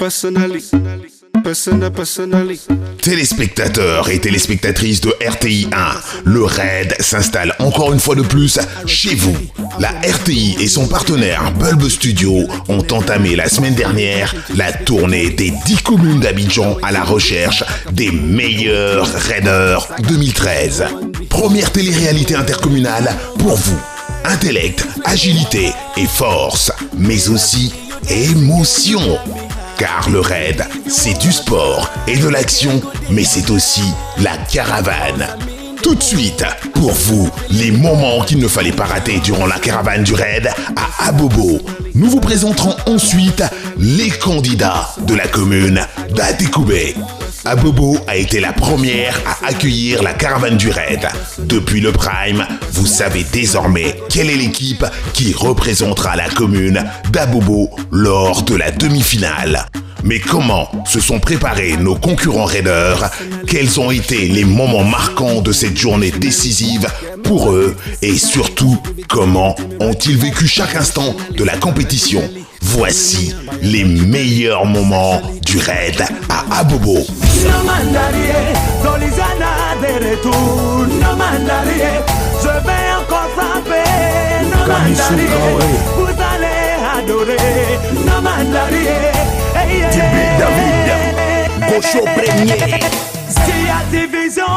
Personally. Téléspectateurs et téléspectatrices de RTI 1, le RAID s'installe encore une fois de plus chez vous. La RTI et son partenaire Bulb Studio ont entamé la semaine dernière la tournée des 10 communes d'Abidjan à la recherche des meilleurs raiders 2013. Première télé-réalité intercommunale pour vous. Intellect, agilité et force, mais aussi émotion. Car le raid, c'est du sport et de l'action, mais c'est aussi la caravane. Tout de suite, pour vous, les moments qu'il ne fallait pas rater durant la caravane du raid à Abobo. Nous vous présenterons ensuite les candidats de la commune d'Atekoubé. Abobo a été la première à accueillir la caravane du raid. Depuis le Prime, vous savez désormais quelle est l'équipe qui représentera la commune d'Abobo lors de la demi-finale. Mais comment se sont préparés nos concurrents raiders? Quels ont été les moments marquants de cette journée décisive pour eux? Et surtout, comment ont-ils vécu chaque instant de la compétition? Voici les meilleurs moments du raid à Abobo. Je vais encore frapper, vous allez adorer, David, Gaucho premier. S'il y a division,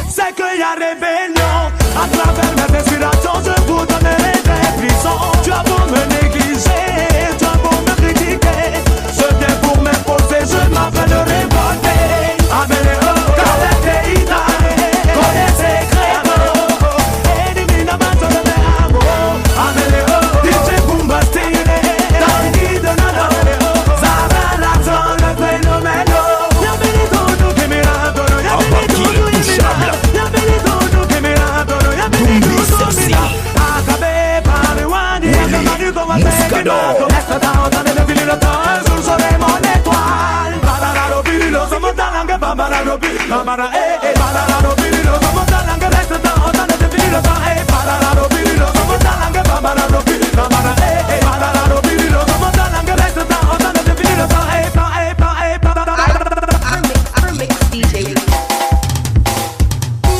c'est qu'il y a rébellion. À travers mes inspirations, je vous donnerai des frissons. Tu as beau me négliger, tu as beau me critiquer, je viens pour m'imposer, je m'appelle révolté. Améléo, Kaleteïta, connaissez Crédo, élimine ma zone de amour. Améléo, DJ Boombasting, Tanguy de Nana, Zara Laxon, le phénomène. Yabelito, nous qui mirando, Yabelito, nous intouchable. Yabelito, nous qui mirando, Yabelito, nous mirando. Acabé par les Wadi, acabé comme un Muscador. Laisse dans le fil le temps, un jour j'aurai mon étoile. Badara, Robilo, somos talangue, Bambara, Robilo, Bambara, Badara, Robilo, somos talangue, reste dans le fil le temps, Badara, Robilo, somos talangue, Bambara, Robilo, Bambara, Badara, Robilo, somos talangue, reste dans le fil le temps,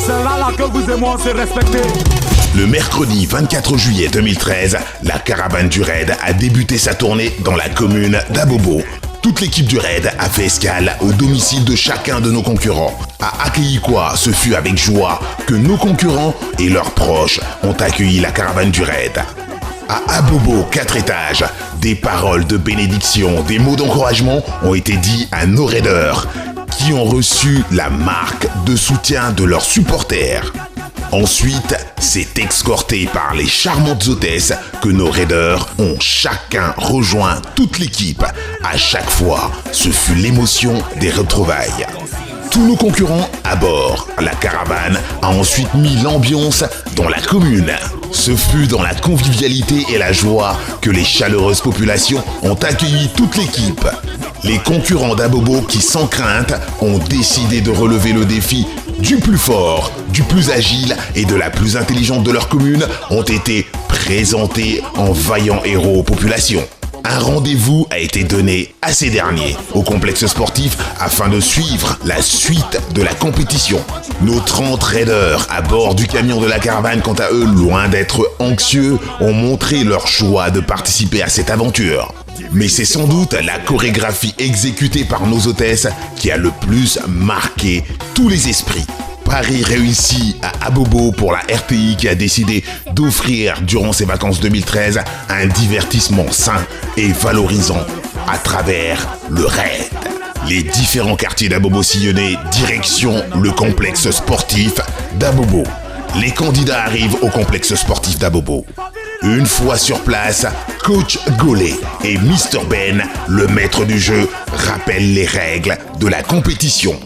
c'est là que vous et moi on s'est respectés. Le mercredi 24 juillet 2013, la caravane du raid a débuté sa tournée dans la commune d'Abobo. Toute l'équipe du raid a fait escale au domicile de chacun de nos concurrents. À Akeyikwa, ce fut avec joie que nos concurrents et leurs proches ont accueilli la caravane du raid. À Abobo, 4 étages, des paroles de bénédiction, des mots d'encouragement ont été dits à nos raiders, qui ont reçu la marque de soutien de leurs supporters. Ensuite, c'est escorté par les charmantes hôtesses que nos raiders ont chacun rejoint toute l'équipe. À chaque fois, ce fut l'émotion des retrouvailles. Tous nos concurrents à bord. La caravane a ensuite mis l'ambiance dans la commune. Ce fut dans la convivialité et la joie que les chaleureuses populations ont accueilli toute l'équipe. Les concurrents d'Abobo qui, sans crainte, ont décidé de relever le défi du plus fort, du plus agile et de la plus intelligente de leur commune ont été présentés en vaillants héros aux populations. Un rendez-vous a été donné à ces derniers au complexe sportif afin de suivre la suite de la compétition. Nos 30 raiders à bord du camion de la caravane, quant à eux, loin d'être anxieux, ont montré leur choix de participer à cette aventure. Mais c'est sans doute la chorégraphie exécutée par nos hôtesses qui a le plus marqué tous les esprits. Paris réussi à Abobo pour la RTI qui a décidé d'offrir durant ses vacances 2013 un divertissement sain et valorisant à travers le raid. Les différents quartiers d'Abobo sillonnés, direction le complexe sportif d'Abobo. Les candidats arrivent au complexe sportif d'Abobo. Une fois sur place, Coach Golé et Mr Ben, le maître du jeu, rappellent les règles de la compétition.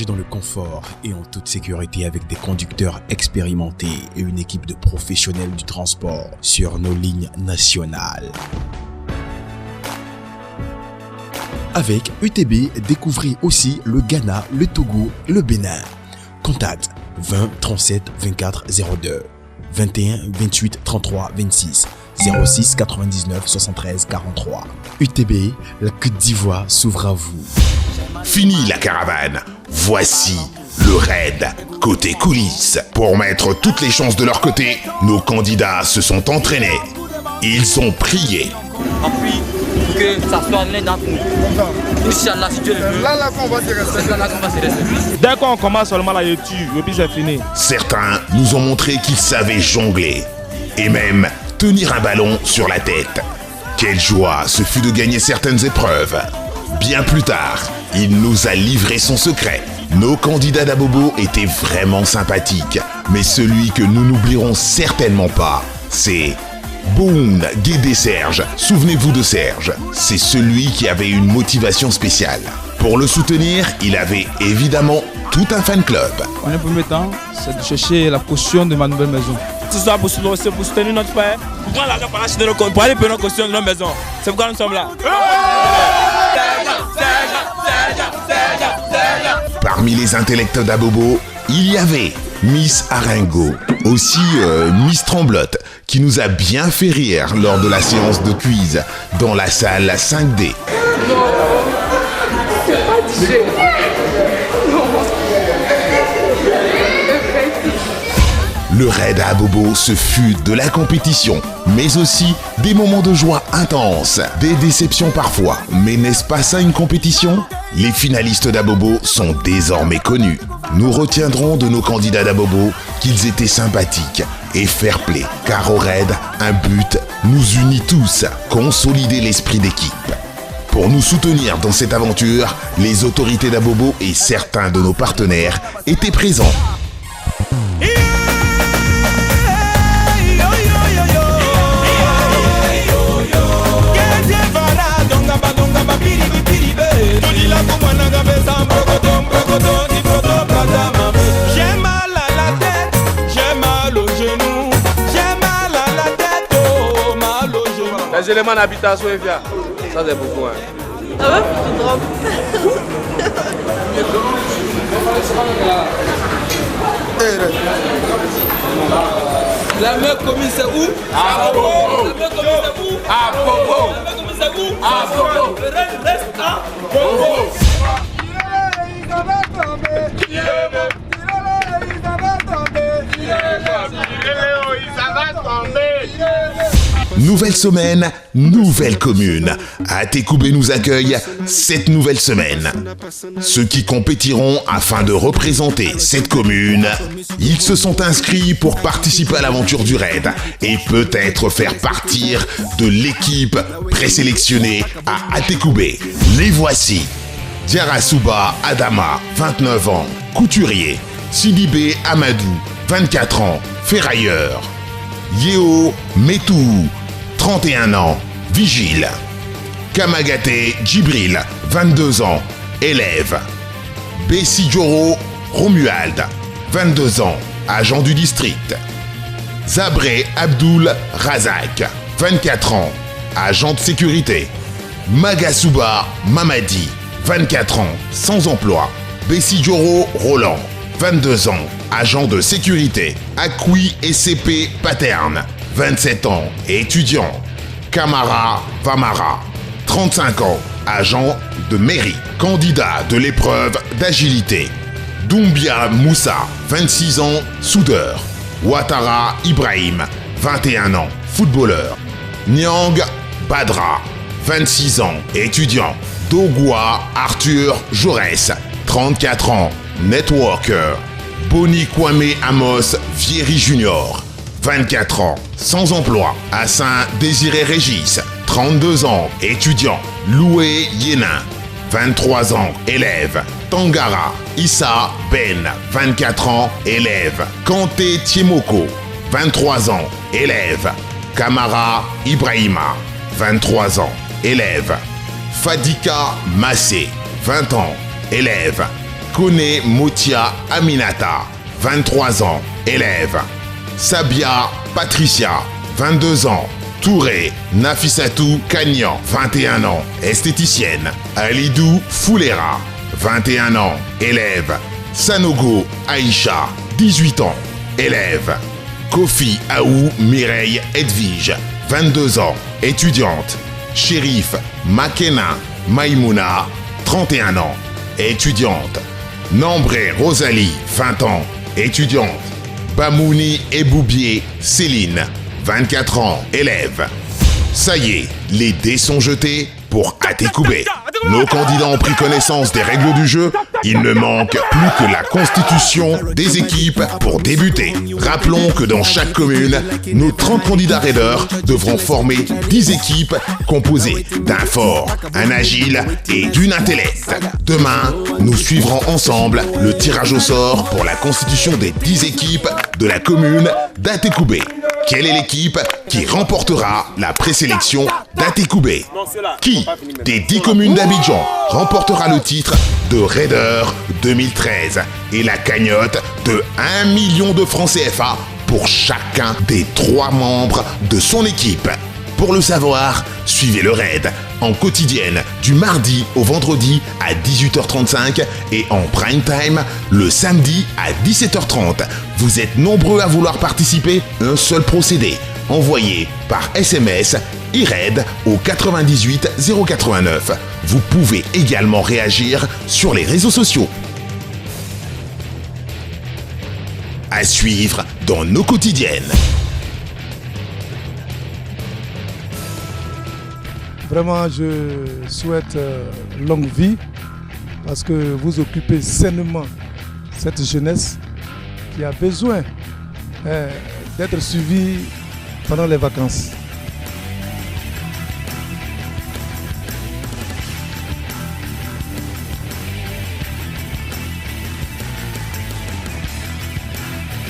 dans le confort et en toute sécurité avec des conducteurs expérimentés et une équipe de professionnels du transport sur nos lignes nationales. Avec UTB, découvrez aussi le Ghana, le Togo, le Bénin. Contact 20 37 24 02, 21 28 33 26, 06 99 73 43. UTB, la Côte d'Ivoire s'ouvre à vous. Fini la caravane. Voici le raid côté coulisses. Pour mettre toutes les chances de leur côté, nos candidats se sont entraînés. Ils ont prié. On prie que ça soit l'un d'entre nous. Inch'Allah, si Dieu le veut. Là qu'on va se rester. Dès qu'on commence seulement la YouTube, et puis c'est fini. Certains nous ont montré qu'ils savaient jongler et même tenir un ballon sur la tête. Quelle joie ce fut de gagner certaines épreuves. Bien plus tard, il nous a livré son secret. Nos candidats d'Abobo étaient vraiment sympathiques, mais celui que nous n'oublierons certainement pas, c'est Boun Guédé Serge. Souvenez-vous de Serge, c'est celui qui avait une motivation spéciale. Pour le soutenir, il avait évidemment tout un fan club. En un premier temps, c'est de chercher la caution de ma nouvelle maison. Ce soir, pour soutenir notre père, pour prendre l'argent par acheter nos comptes, pour aller payer nos cautions de notre maison. C'est pourquoi nous sommes là. Parmi les intellects d'Abobo, il y avait Miss Aringo, aussi Miss Tremblote, qui nous a bien fait rire lors de la séance de quiz dans la salle 5D. Le raid à Abobo, ce fut de la compétition, mais aussi des moments de joie intenses, des déceptions parfois. Mais n'est-ce pas ça une compétition ? Les finalistes d'Abobo sont désormais connus. Nous retiendrons de nos candidats d'Abobo qu'ils étaient sympathiques et fair-play, car au raid, un but nous unit tous, consolider l'esprit d'équipe. Pour nous soutenir dans cette aventure, les autorités d'Abobo et certains de nos partenaires étaient présents. J'ai mal à la tête, j'ai mal au genou, j'ai mal à la tête, oh, mal au genou. Les éléments d'habitation, ça c'est beaucoup. Hein. Ah ouais, tu drogues. La meilleure commune c'est où? À Bobo. La meilleure commune c'est où? À Bobo. La meilleure commune c'est où? À Bobo. Le reste à Bobo. Nouvelle semaine, nouvelle commune. Atekoubé nous accueille cette nouvelle semaine. Ceux qui compétiront afin de représenter cette commune, ils se sont inscrits pour participer à l'aventure du raid et peut-être faire partir de l'équipe présélectionnée à Atekoubé. Les voici. Diarasuba Adama, 29 ans, couturier. Sidibé Amadou, 24 ans, ferrailleur. Yeo Metou, 31 ans, vigile. Kamagate Djibril, 22 ans, élève. Bessidjoro Romuald, 22 ans, agent du district. Zabré Abdul Razak, 24 ans, agent de sécurité. Magasuba Mamadi, 24 ans, sans emploi. Bessidjoro Roland, 22 ans, agent de sécurité. Akwi SCP Paterne, 27 ans, étudiant. Kamara Vamara, 35 ans, agent de mairie. Candidat de l'épreuve d'agilité. Doumbia Moussa, 26 ans, soudeur. Ouattara Ibrahim, 21 ans, footballeur. Nyang Badra, 26 ans, étudiant. Dogwa Arthur Jaurès, 34 ans, networker. Boni Kwame Amos Vieri Junior, 24 ans, sans emploi. Hassan Désiré Régis, 32 ans, étudiant. Loué Yénin, 23 ans, élève. Tangara Issa Ben, 24 ans, élève. Kanté Tiemoko, 23 ans, élève. Kamara Ibrahima, 23 ans, élève. Fadika Massé, 20 ans, élève. Kone Motia Aminata, 23 ans, élève. Sabia Patricia, 22 ans. Touré Nafissatou Kagnan, 21 ans, esthéticienne. Alidou Foulera, 21 ans, élève. Sanogo Aïcha, 18 ans, élève. Kofi Aou Mireille Edwige, 22 ans, étudiante. Shérif Makena Maïmouna, 31 ans, étudiante. Nambré Rosalie, 20 ans, étudiante. Bamouni Eboubier Céline, 24 ans, élève. Ça y est, les dés sont jetés pour Atekoubé. Nos candidats ont pris connaissance des règles du jeu. Il ne manque plus que la constitution des équipes pour débuter. Rappelons que dans chaque commune, nos 30 candidats raiders devront former 10 équipes composées d'un fort, un agile et d'une intellect. Demain, nous suivrons ensemble le tirage au sort pour la constitution des 10 équipes de la commune d'Atekoubé. Quelle est l'équipe qui remportera la présélection d'Atekoubé? Qui des 10 communes d'Abidjan remportera le titre de Raider 2013 et la cagnotte de 1 million de francs CFA pour chacun des 3 membres de son équipe? Pour le savoir, suivez le raid en quotidienne du mardi au vendredi à 18h35 et en prime time le samedi à 17h30. Vous êtes nombreux à vouloir participer? Un seul procédé. Envoyez par SMS IRAID au 98 089. Vous pouvez également réagir sur les réseaux sociaux. À suivre dans nos quotidiennes. Vraiment, je souhaite longue vie parce que vous occupez sainement cette jeunesse qui a besoin d'être suivie pendant les vacances.